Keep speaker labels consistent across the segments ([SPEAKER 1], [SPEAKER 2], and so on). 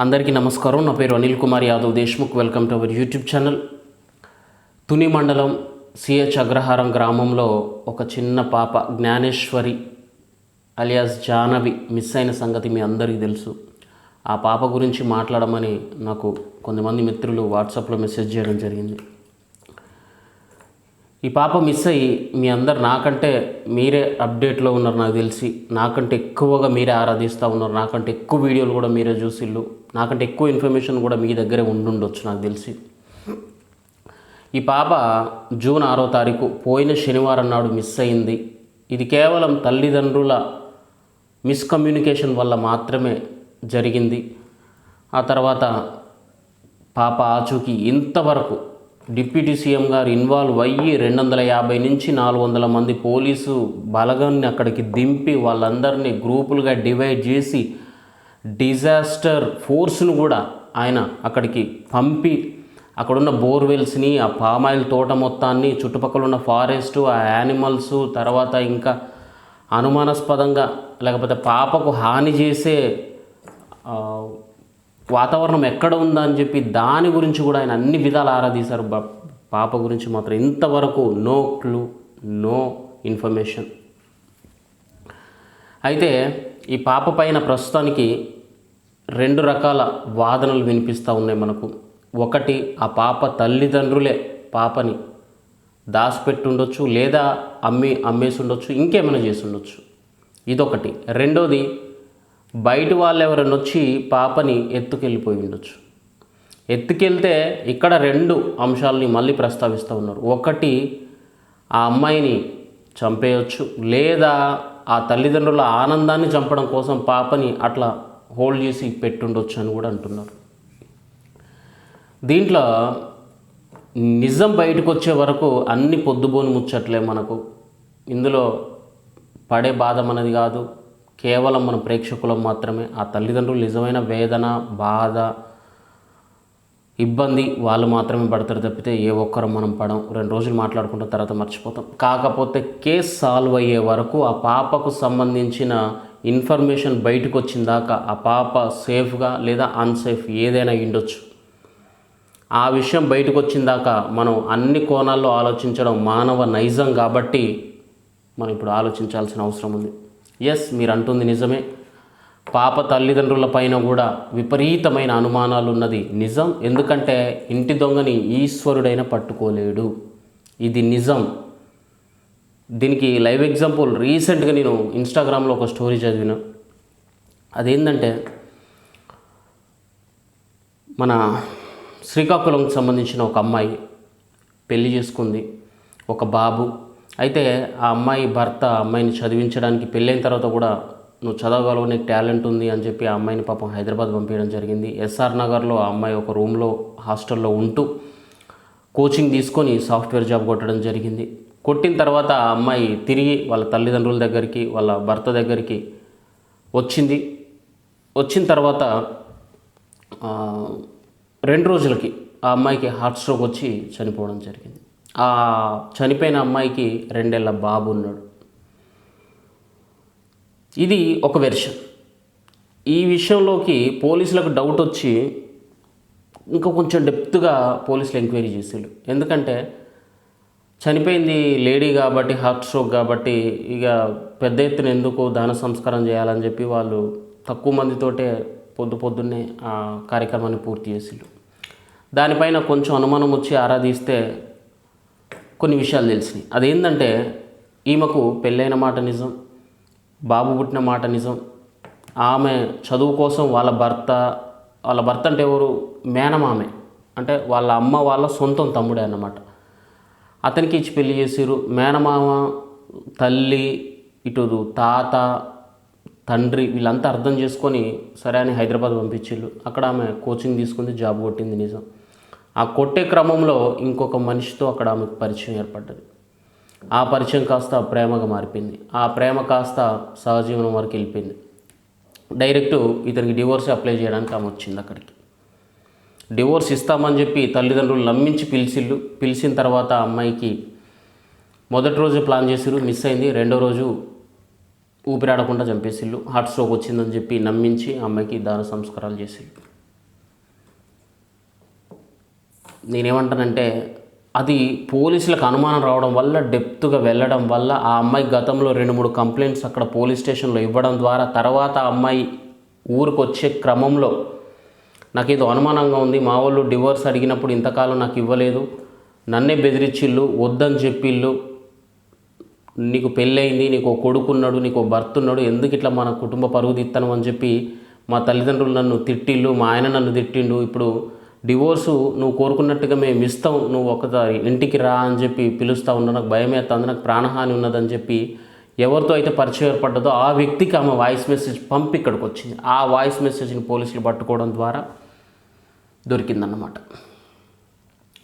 [SPEAKER 1] అందరికీ నమస్కారం. నా పేరు Anil Kumar Yadav Deshmukh. Welcome to our YouTube channel. Tuni మండలం సిహెచ్ అగ్రహారం గ్రామంలో ఒక చిన్న పాప జ్ఞానేశ్వరి అలియాస్ జాహ్నవి మిస్ అయిన సంగతి మీ అందరికీ తెలుసు. ఆ పాప గురించి మాట్లాడమని నాకు కొంతమంది మిత్రులు వాట్సాప్లో మెసేజ్ చేయడం జరిగింది. ఈ పాప మిస్ అయ్యి మీ అందరు నాకంటే మీరే అప్డేట్లో ఉన్నారు. నాకు తెలిసి నాకంటే ఎక్కువగా మీరే ఆరాధిస్తూ ఉన్నారు. నాకంటే ఎక్కువ వీడియోలు కూడా మీరే చూసిళ్ళు. నాకంటే ఎక్కువ ఇన్ఫర్మేషన్ కూడా మీ దగ్గరే ఉండుండొచ్చు నాకు తెలిసి. ఈ పాప జూన్ 6వ తారీఖు పోయిన శనివారం నాడు మిస్ అయింది. ఇది కేవలం తల్లిదండ్రుల మిస్కమ్యూనికేషన్ వల్ల మాత్రమే జరిగింది. ఆ తర్వాత పాప ఆచూకీ ఇంతవరకు డిప్యూటీ సీఎం గారు ఇన్వాల్వ్ అయ్యి 250 నుంచి 400 మంది పోలీసు బలగాన్ని అక్కడికి దింపి వాళ్ళందరినీ గ్రూపులుగా డివైడ్ చేసి డిజాస్టర్ ఫోర్స్ను కూడా ఆయన అక్కడికి పంపి అక్కడున్న బోర్వెల్స్ని, ఆ పామాయిల్ తోట మొత్తాన్ని, చుట్టుపక్కల ఉన్న ఫారెస్టు, ఆ యానిమల్స్, తర్వాత ఇంకా అనుమానాస్పదంగా లేకపోతే పాపకు హాని చేసే వాతావరణం ఎక్కడ ఉందా అని చెప్పి దాని గురించి కూడా ఆయన అన్ని విధాలు ఆరాధీశారు. పాప గురించి మాత్రం ఇంతవరకు నో క్లూ, నో ఇన్ఫర్మేషన్. అయితే ఈ పాప పైన ప్రస్తుతానికి 2 రకాల వాదనలు వినిపిస్తూ ఉన్నాయి మనకు. ఒకటి, ఆ పాప తల్లిదండ్రులే పాపని దాచిపెట్టుండొచ్చు, లేదా అమ్మేసి ఉండొచ్చు, ఇంకేమైనా చేసి ఉండొచ్చు. ఇదొకటి. రెండోది, బయట వాళ్ళు ఎవరైనా వచ్చి పాపని ఎత్తుకెళ్ళిపోయి ఉండొచ్చు. ఎత్తుకెళ్తే ఇక్కడ 2 అంశాలని మళ్ళీ ప్రస్తావిస్తూ ఉన్నారు. ఒకటి, ఆ అమ్మాయిని చంపేయచ్చు, లేదా ఆ తల్లిదండ్రుల ఆనందాన్ని చంపడం కోసం పాపని అట్లా హోల్డ్ చేసి పెట్టుండొచ్చు అని కూడా అంటున్నారు. దీంట్లో నిజం బయటకు వచ్చే వరకు అన్ని పొద్దుబోని ముచ్చట్లే మనకు. ఇందులో పడే బాధ మనది కాదు, కేవలం మన ప్రేక్షకులం మాత్రమే. ఆ తల్లిదండ్రులు నిజమైన వేదన, బాధ, ఇబ్బంది వాళ్ళు మాత్రమే పడతారు తప్పితే ఏ ఒక్కరు మనం పడం. 2 రోజులు మాట్లాడుకుంటాం, తర్వాత మర్చిపోతాం. కాకపోతే కేసు సాల్వ్ అయ్యే వరకు ఆ పాపకు సంబంధించిన ఇన్ఫర్మేషన్ బయటకు వచ్చిన దాకా ఆ పాప సేఫ్గా లేదా అన్సేఫ్ ఏదైనా ఉండొచ్చు. ఆ విషయం బయటకు వచ్చిన దాకా మనం అన్ని కోణాల్లో ఆలోచించడం మానవ నైజం కాబట్టి మనం ఇప్పుడు ఆలోచించాల్సిన అవసరం ఉంది. ఎస్, మీరు అంటుంది నిజమే. పాప తల్లిదండ్రుల పైన కూడా విపరీతమైన అనుమానాలు ఉన్నది నిజం. ఎందుకంటే ఇంటి దొంగని ఈశ్వరుడైనా పట్టుకోలేడు. ఇది నిజం. దీనికి లైవ్ ఎగ్జాంపుల్ రీసెంట్గా నేను ఇన్స్టాగ్రామ్లో ఒక స్టోరీ చదివిన. అదేంటంటే మన శ్రీకాకుళంకి సంబంధించిన ఒక అమ్మాయి పెళ్లి చేసుకుంది, ఒక బాబు. అయితే ఆ అమ్మాయి భర్త అమ్మాయిని చదివించడానికి పెళ్ళైన తర్వాత కూడా నువ్వు చదవగలవు, నీకు టాలెంట్ ఉంది అని చెప్పి ఆ అమ్మాయిని పాపం హైదరాబాద్ పంపించడం జరిగింది. ఎస్ఆర్ నగర్లో ఆ అమ్మాయి ఒక రూమ్లో హాస్టల్లో ఉంటూ కోచింగ్ తీసుకొని సాఫ్ట్వేర్ జాబ్ కొట్టడం జరిగింది. కొట్టిన తర్వాత ఆ అమ్మాయి తిరిగి వాళ్ళ తల్లిదండ్రుల దగ్గరికి, వాళ్ళ భర్త దగ్గరికి వచ్చింది. వచ్చిన తర్వాత 2 రోజులకి ఆ అమ్మాయికి హార్ట్ స్ట్రోక్ వచ్చి చనిపోవడం జరిగింది. ఆ చనిపోయిన అమ్మాయికి 2 ఏళ్ల బాబు ఉన్నాడు. ఇది ఒక వెర్షన్. ఈ విషయంలోకి పోలీసులకు డౌట్ వచ్చి ఇంకా కొంచెం డెప్త్గా పోలీసులు ఎంక్వైరీ చేసేళ్ళు. ఎందుకంటే చనిపోయింది లేడీ కాబట్టి, హార్ట్ స్ట్రోక్ కాబట్టి ఇక పెద్ద ఎత్తున ఎందుకు దాన సంస్కారం చేయాలని చెప్పి వాళ్ళు తక్కువ మందితోటే పొద్దున్నే ఆ కార్యక్రమాన్ని పూర్తి చేసిళ్ళు. దానిపైన కొంచెం అనుమానం వచ్చి ఆరాధిస్తే కొన్ని విషయాలు తెలిసినాయి. అదేంటంటే ఈమెకు పెళ్ళైన మాట నిజం, బాబు పుట్టిన మాట నిజం. ఆమె చదువు కోసం వాళ్ళ భర్త అంటే ఎవరు, మేనమామే, అంటే వాళ్ళ అమ్మ వాళ్ళ సొంతం తమ్ముడే అన్నమాట. అతనికి ఇచ్చి పెళ్లి చేసిరు. మేనమామ, తల్లి, ఇటు తాత, తండ్రి వీళ్ళంతా అర్థం చేసుకొని సరే అని హైదరాబాద్ పంపించిళ్ళు. అక్కడ ఆమె కోచింగ్ తీసుకుంది, జాబ్ కొట్టింది నిజం. ఆ కొట్టే క్రమంలో ఇంకొక మనిషితో అక్కడ ఆమెకు పరిచయం ఏర్పడ్డది. ఆ పరిచయం కాస్త ప్రేమగా మారిపోయింది. ఆ ప్రేమ కాస్త సహజీవనం వరకు వెళ్ళిపోయింది. డైరెక్ట్ ఇతనికి డివోర్స్ అప్లై చేయడానికి ఆమె వచ్చింది. అక్కడికి డివోర్స్ ఇస్తామని చెప్పి తల్లిదండ్రులు నమ్మించి పిలిచిన తర్వాత అమ్మాయికి మొదటి రోజు ప్లాన్ చేసిరు, మిస్ అయింది. 2వ రోజు ఊపిరాడకుండా చంపేసిళ్ళు. హార్ట్ స్ట్రోక్ వచ్చిందని చెప్పి నమ్మించి అమ్మాయికి దాన సంస్కారాలు చేసిళ్ళు. నేనేమంటానంటే అది పోలీసులకు అనుమానం రావడం వల్ల, డెప్త్గా వెళ్ళడం వల్ల, ఆ అమ్మాయి గతంలో 2-3 కంప్లైంట్స్ అక్కడ పోలీస్ స్టేషన్లో ఇవ్వడం ద్వారా, తర్వాత ఆ అమ్మాయి ఊరికి వచ్చే క్రమంలో నాకేదో అనుమానంగా ఉంది, మా వాళ్ళు డివోర్స్ అడిగినప్పుడు ఇంతకాలం నాకు ఇవ్వలేదు, నన్నే బెదిరించిళ్ళు, వద్దని చెప్పిళ్ళు, నీకు పెళ్ళయింది, నీకు కొడుకున్నాడు, నీకు భర్త ఉన్నాడు, ఎందుకు ఇట్లా మన కుటుంబ పరువు తీస్తాను అని చెప్పి మా తల్లిదండ్రులు నన్ను తిట్టిళ్ళు, మా ఆయన నన్ను తిట్టిండు, ఇప్పుడు డివోర్సు నువ్వు కోరుకున్నట్టుగా మేము ఇస్తాం, నువ్వు ఒకసారి ఇంటికి రా అని చెప్పి పిలుస్తూ ఉన్నా, నాకు భయం వేస్తుంది, నాకు ప్రాణహాని ఉన్నదని చెప్పి ఎవరితో అయితే పరిచయం ఏర్పడ్డదో ఆ వ్యక్తికి ఆమె వాయిస్ మెసేజ్ పంపి ఇక్కడికి వచ్చింది. ఆ వాయిస్ మెసేజ్ని పోలీసులు పట్టుకోవడం ద్వారా దొరికిందన్నమాట.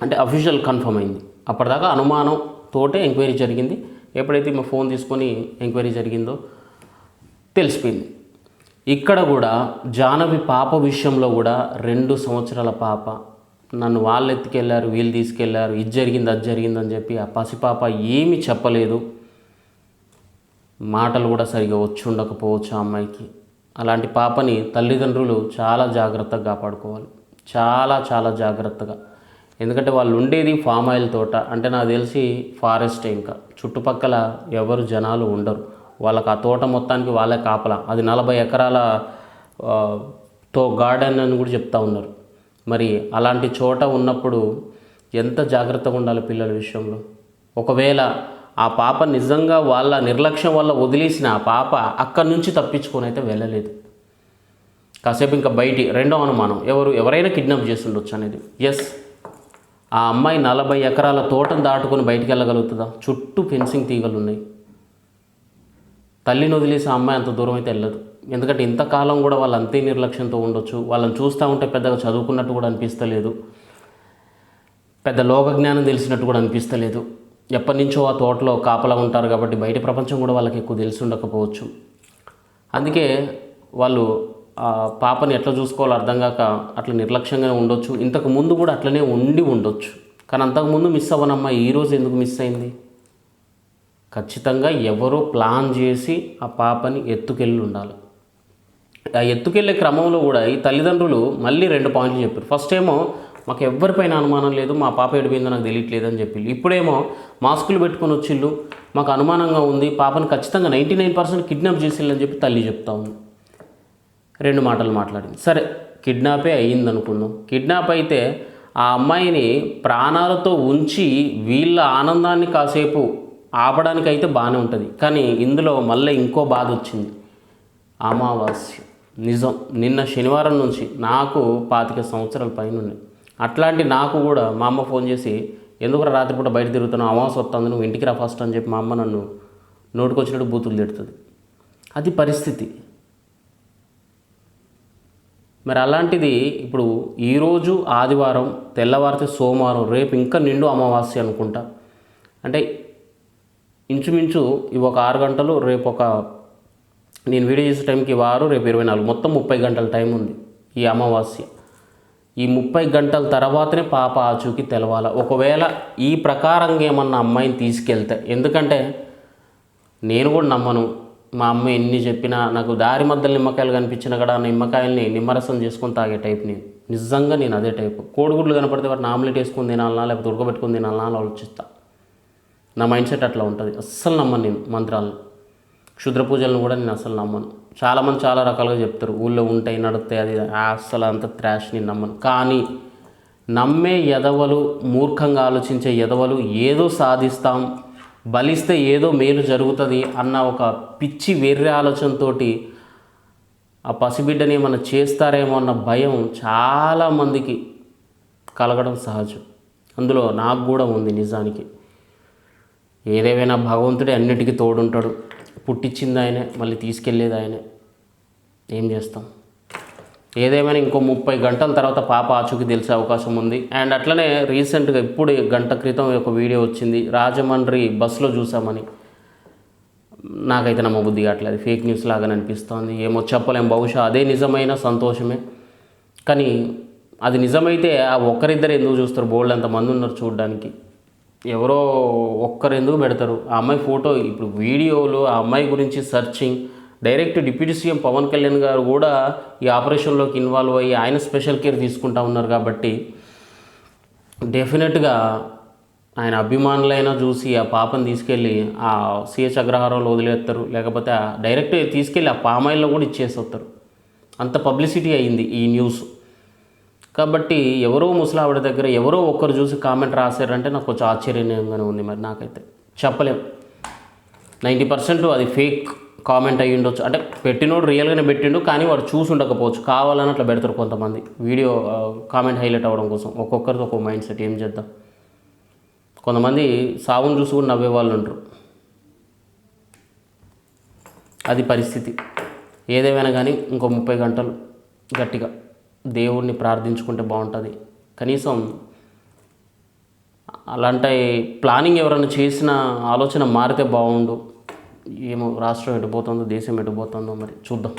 [SPEAKER 1] అంటే అఫీషియల్ కన్ఫర్మ్ అయింది. అప్పటిదాకా అనుమానంతోటే ఎంక్వైరీ జరిగింది. ఎప్పుడైతే మా ఫోన్ తీసుకొని ఎంక్వైరీ జరిగిందో తెలిసిపోయింది. ఇక్కడ కూడా జాహ్నవి పాప విషయంలో కూడా 2 సంవత్సరాల పాప, నన్ను వాళ్ళు ఎత్తుకెళ్ళారు, వీళ్ళు తీసుకెళ్లారు, ఇది జరిగింది అది జరిగిందని చెప్పి ఆ పసిపాప ఏమీ చెప్పలేదు. మాటలు కూడా సరిగా వచ్చి ఉండకపోవచ్చు ఆ అమ్మాయికి. అలాంటి పాపని తల్లిదండ్రులు చాలా జాగ్రత్తగా కాపాడుకోవాలి, చాలా చాలా జాగ్రత్తగా. ఎందుకంటే వాళ్ళు ఉండేది ఫామ్ ఆయిల్ తోట, అంటే నాకు తెలిసి ఫారెస్ట్, ఇంకా చుట్టుపక్కల ఎవరు జనాలు ఉండరు. వాళ్ళకి ఆ తోట మొత్తానికి వాళ్ళే కాపలా. అది 40 ఎకరాల గార్డెన్ అని కూడా చెప్తా ఉన్నారు. మరి అలాంటి చోట ఉన్నప్పుడు ఎంత జాగ్రత్తగా ఉండాలి పిల్లల విషయంలో. ఒకవేళ ఆ పాప నిజంగా వాళ్ళ నిర్లక్ష్యం వల్ల వదిలేసిన ఆ పాప అక్కడి నుంచి తప్పించుకొని అయితే వెళ్ళలేదు. కాసేపు ఇంకా బయటి రెండో అనుమానం, ఎవరైనా కిడ్నాప్ చేసి ఉండొచ్చు అనేది. ఎస్, ఆ అమ్మాయి 40 ఎకరాల తోటను దాటుకొని బయటికి వెళ్ళగలుగుతుందా? చుట్టూ ఫెన్సింగ్ తీగలు ఉన్నాయి. తల్లిని వదిలేసి ఆ అమ్మాయి అంత దూరం అయితే వెళ్ళదు. ఎందుకంటే ఇంతకాలం కూడా వాళ్ళు అంతే నిర్లక్ష్యంతో ఉండొచ్చు. వాళ్ళని చూస్తూ ఉంటే పెద్దగా చదువుకున్నట్టు కూడా అనిపిస్తలేదు, పెద్ద లోకజ్ఞానం తెలిసినట్టు కూడా అనిపిస్తలేదు. ఎప్పటి నుంచో ఆ తోటలో కాపలా ఉంటారు కాబట్టి బయట ప్రపంచం కూడా వాళ్ళకి ఎక్కువ తెలిసి ఉండకపోవచ్చు. అందుకే వాళ్ళు ఆ పాపని ఎట్లా చూసుకోవాలో అర్థం కాక అట్లా నిర్లక్ష్యంగానే ఉండొచ్చు. ఇంతకు ముందు కూడా అట్లనే ఉండి ఉండొచ్చు. కానీ అంతకుముందు మిస్ అవ్వనమ్మా, ఈరోజు ఎందుకు మిస్ అయింది? ఖచ్చితంగా ఎవరో ప్లాన్ చేసి ఆ పాపని ఎత్తుకెళ్ళి ఉండాలి. ఆ ఎత్తుకెళ్ళే క్రమంలో కూడా ఈ తల్లిదండ్రులు మళ్ళీ 2 పాయింట్లు చెప్పారు. ఫస్ట్ ఏమో మాకు ఎవరిపైన అనుమానం లేదు, మా పాప ఎడిపోయిందో నాకు తెలియట్లేదు అని చెప్పి. ఇప్పుడేమో మాస్కులు పెట్టుకొని వచ్చిళ్ళు, మాకు అనుమానంగా ఉంది, పాపను ఖచ్చితంగా 99% కిడ్నాప్ చేసిళ్ళని చెప్పి తల్లి చెప్తా ఉంది. 2 మాటలు మాట్లాడింది. సరే, కిడ్నాపే అయ్యింది అనుకుందాం. కిడ్నాప్ అయితే ఆ అమ్మాయిని ప్రాణాలతో ఉంచి వీళ్ళ ఆనందాన్ని కాసేపు ఆపడానికి అయితే బాగానే ఉంటుంది. కానీ ఇందులో మళ్ళీ ఇంకో బాధ వచ్చింది. అమావాస్య నిజం, నిన్న శనివారం నుంచి నాకు 25 సంవత్సరాల పైన ఉన్నాయి. అట్లాంటి నాకు కూడా మా అమ్మ ఫోన్ చేసి, ఎందుకు రాత్రిపూట బయట తిరుగుతున్నావు, అమావాస్య వస్తుంది, నువ్వు ఇంటికి రా ఫస్ట్ అని చెప్పి మా అమ్మ నన్ను నోటుకొచ్చినట్టు బూతులు తిడుతుంది. అది పరిస్థితి. మరి అలాంటిది ఇప్పుడు ఈరోజు ఆదివారం, తెల్లవారితే సోమవారం, రేపు ఇంకా నిండు అమావాస్య అనుకుంటా. అంటే ఇంచుమించు ఇవి ఒక 6 గంటలు, రేపు ఒక నేను వీడియో చేసే టైంకి వారు, రేపు 24, మొత్తం 30 గంటల టైం ఉంది ఈ అమావాస్య. ఈ 30 గంటల తర్వాతనే పాప ఆచూకీ తెలవాలి. ఒకవేళ ఈ ప్రకారంగా ఏమన్నా అమ్మాయిని తీసుకెళ్తే, ఎందుకంటే నేను కూడా నమ్మను, మా అమ్మ ఎన్ని చెప్పినా, నాకు దారి మధ్యలో నిమ్మకాయలు కనిపించినా కూడా నిమ్మకాయల్ని నిమ్మరసం చేసుకొని తాగే టైప్ నేను. నిజంగా నేను అదే టైపు. కోడిగుడ్లు కనపడితే వాటిని ఆమ్లెట్ వేసుకొని తినాలన్నా లేకపోతే ఉడకబెట్టుకొని తినాలన్నా అని ఆలోచిస్తా. నా మైండ్ సెట్ అట్లా ఉంటుంది. అస్సలు నమ్మను నేను మంత్రాలను, క్షుద్ర పూజలను కూడా నేను అసలు నమ్మను. చాలామంది చాలా రకాలుగా చెప్తారు, ఊళ్ళో ఉంటాయి, నడుస్తాయి, అది అస్సలు అంత ట్రాష్ నేను నమ్మను. కానీ నమ్మే ఎదవలు, మూర్ఖంగా ఆలోచించే ఎదవలు, ఏదో సాధిస్తాం, బలిస్తే ఏదో మేలు జరుగుతుంది అన్న ఒక పిచ్చి వెర్రి ఆలోచనతో ఆ పసిబిడ్డని ఏమన్నా చేస్తారేమో అన్న భయం చాలామందికి కలగడం సహజం. అందులో నాకు కూడా ఉంది నిజానికి. ఏదేమైనా భగవంతుడే అన్నిటికీ తోడుంటాడు. పుట్టించింది ఆయనే, మళ్ళీ తీసుకెళ్ళేది ఆయనే. ఏం చేస్తాం? ఏదేమైనా ఇంకో 30 గంటల తర్వాత పాప ఆచూకీ తెలిసే అవకాశం ఉంది. అండ్ అట్లనే రీసెంట్గా ఇప్పుడు గంట క్రితం ఒక వీడియో వచ్చింది, రాజమండ్రి బస్సులో చూసామని. నాకైతే నమ్మబుద్ధి కావట్లేదు, ఫేక్ న్యూస్ లాగా అనిపిస్తోంది. ఏమో చెప్పలేం, బహుశా అదే నిజమైన సంతోషమే. కానీ అది నిజమైతే ఆ ఒక్కరిద్దరు ఎందుకు చూస్తారు? బోల్డ్ అంతమంది ఉన్నారు చూడడానికి. ఎవరో ఒక్కరు ఎందుకు పెడతారు? ఆ అమ్మాయి ఫోటో, ఇప్పుడు వీడియోలు, ఆ అమ్మాయి గురించి searching, direct deputy CM Pawan Kalyan garu కూడా ఈ ఆపరేషన్లోకి ఇన్వాల్వ్ అయ్యి ఆయన స్పెషల్ కేర్ తీసుకుంటా ఉన్నారు. కాబట్టి డెఫినెట్గా ఆయన అభిమానులైనా చూసి ఆ పాపను తీసుకెళ్ళి ఆ సిహెచ్ అగ్రహారంలో వదిలేస్తారు, లేకపోతే డైరెక్ట్ తీసుకెళ్ళి ఆ పామాయిల్లో కూడా ఇచ్చేస్తారు. అంత పబ్లిసిటీ అయింది ఈ న్యూస్. కాబట్టి ఎవరో ముసలావిడ దగ్గర ఎవరో ఒక్కరు చూసి కామెంట్ రాశారంటే నాకు కొంచెం ఆశ్చర్యంగానే ఉంది. మరి నాకైతే చెప్పలేం, 90% అది ఫేక్ కామెంట్ అయ్యి ఉండొచ్చు. అంటే పెట్టినోడు రియల్గానే పెట్టిండు, కానీ వాడు చూసి ఉండకపోవచ్చు, కావాలని అట్లా పెడతారు కొంతమంది వీడియో కామెంట్ హైలైట్ అవ్వడం కోసం. ఒక్కొక్కరితో ఒక్కొక్క మైండ్ సెట్, ఏం చేద్దాం. కొంతమంది సావును చూసి కూడా నవ్వే వాళ్ళు ఉంటారు. అది పరిస్థితి. ఏదేమైనా కానీ ఇంకో 30 గంటలు గట్టిగా దేవుణ్ణి ప్రార్థించుకుంటే బాగుంటుంది. కనీసం అలాంటి ప్లానింగ్ ఎవరైనా చేసిన ఆలోచన మారితే బాగుండు. ఏమో రాష్ట్రం ఎటుపోతుందో, దేశం ఎటుపోతుందో మరి చూద్దాం.